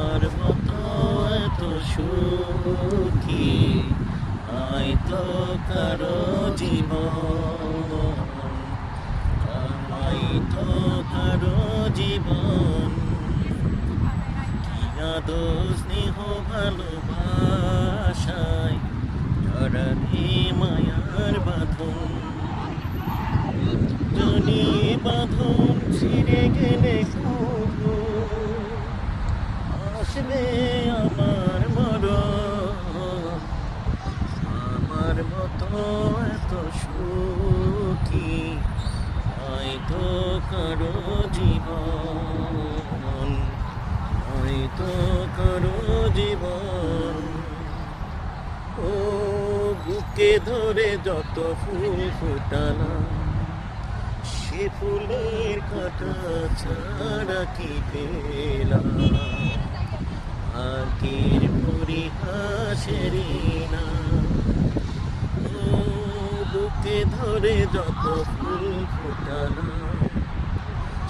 আমার মতো এত সুখী হয়তো কারো জীবন, হয়তো কারো জীবন। কি আদর স্নেহ ভালোবাসায় জড়ালে মায়ার বাঁধন, যদি বাঁধন ছিঁড়ে গেলে শুধু আসবে আমার মরণ। আমার মতো এত সুখী হয়তো কারো জীবন, হয়তো কারো জীবন। ও বুকে ধরে যত ফুল ফুটালাম, সে ফুলের কাঁটা ছাড়া কি পেলাম? আগের পরিহাসেরই না। ও বুকে ধরে যত ফুল ফুটালাম,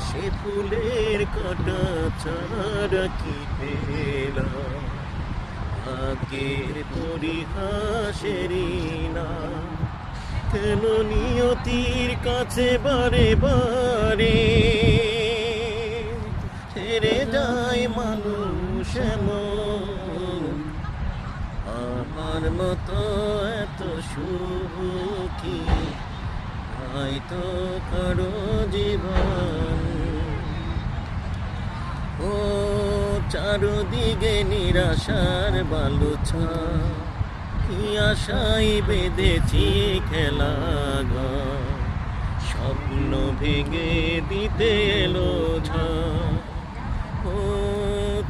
সে ফুলের কাঁটা ছাড়া কি পেলাম? আগের পরিহাসেরই না। কেন নিয়তির কাছে বারে বারে ছেড়ে যায় মানুষ এমন? আমার মতো এত সুখী হয়তো কারো জীবন। ও চারদিকে নিরাশার বালুছা, কি আশায় বেঁধেছি খেলা ঘর, স্বপ্ন ভেঙে দিতে এলো ঝড়। ও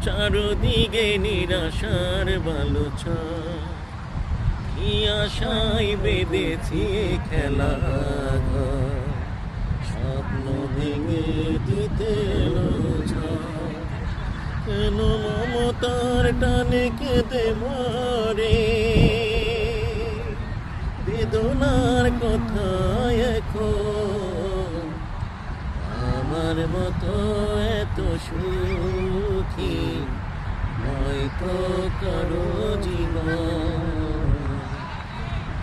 চারদিকে নিরাশার বালুছা, কি আশায় বেঁধেছি খেলা ঘর, স্বপ্ন ভেঙে দিতে এলো ঝড়। কেন মমতার টানে কেঁদে মরে, বেদনার কথা এখন? আমার মতো এত সুখী হয়তো কারো জীবন,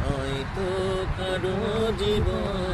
হয়তো কারো জীবন।